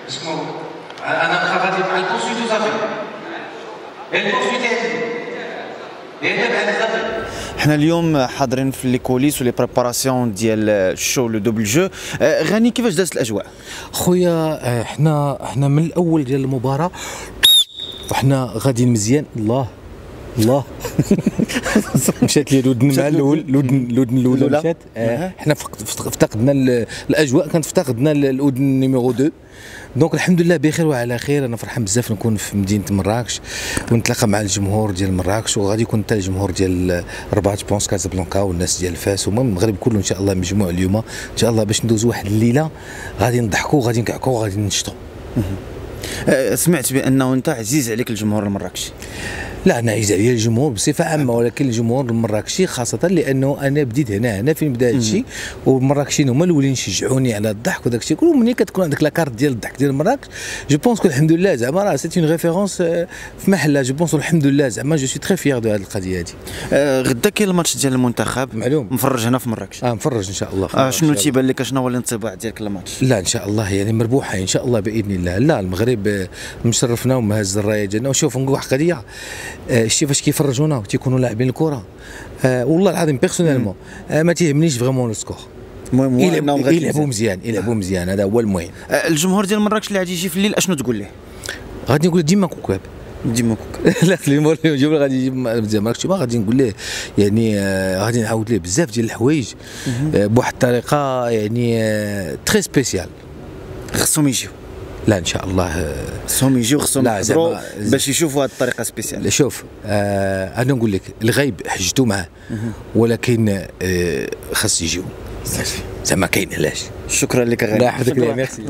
اسمه انا غادي مع البورسويت وصافي. البورسويت احنا اليوم حاضرين في لي كوليس ولي بريباراسيون ديال الشو لو دوبل جو. غاني كيفاش دازت الاجواء؟ خويا احنا من الاول ديال المباراه وحنا غاديين مزيان. الله مشات لي الودن مع الودن الاولى مشات. حنا افتقدنا الاجواء، كانت افتقدنا الودن نيميرو 2. دونك الحمد لله بخير وعلى خير. انا فرحان بزاف نكون في مدينه مراكش ونتلاقى مع الجمهور ديال مراكش، وغادي يكون حتى الجمهور ديال الرباط بونس كازابلانكا والناس ديال فاس المغرب كله ان شاء الله مجموع اليوم ان شاء الله باش ندوزو واحد الليله غادي نضحكوا وغادي نكعكوا وغادي نشطوا. سمعت بانه انت عزيز عليك الجمهور المراكشي. لا انا عزيز عليا الجمهور بصفه عامه، ولكن الجمهور المراكشي خاصه لانه انا بديت هنا فين بدا هذا الشيء، والمراكشيين هما الاولين يشجعوني على الضحك وداك الشيء كله. ملي كتكون عندك لاكارت ديال الضحك ديال مراكش جو بونس كو الحمد لله زعما راه سيت اون ريفيرونس في محلها. جو بونس الحمد لله زعما جو سوي تري فيير دو هذه القضيه هذه. غدا كاين الماتش ديال المنتخب معلوم مفرج هنا في مراكش. مفرج ان شاء الله. شنو تيبان لك؟ شنو هو الانطباع ديالك للماتش؟ لا ان شاء الله يعني مربوحه ان شاء الله باذن الله. لا المغرب مشرفنا ومهز الرايه ديالنا. وشوف نقول واحد القضيه، شتي فاش كيفرجونا وتيكونوا لاعبين الكره والله العظيم بيرسونيلمون ما تيهمنيش فريمون السكور. المهم يلعبوا مزيان هذا هو المهم. الجمهور ديال مراكش اللي غادي يجي في الليل اشنو تقول ليه؟ غادي نقول ديما كوكاب لا اليوم غادي يجي مزيان مراكش غادي نقول ليه يعني غادي نعاود ليه بزاف ديال الحوايج بواحد الطريقه يعني تري سبيسيال. خصهم يجيو. لا ان شاء الله خصهم يجيو، خصهم يحضروا باش يشوفوا هذه الطريقه سبيسيال. شوف انا نقول لك الغيب حجتو معاه، ولكن خاص يجيو زعما كاين علاش. شكرا لك غالي. الله يحفظك. ميرسي.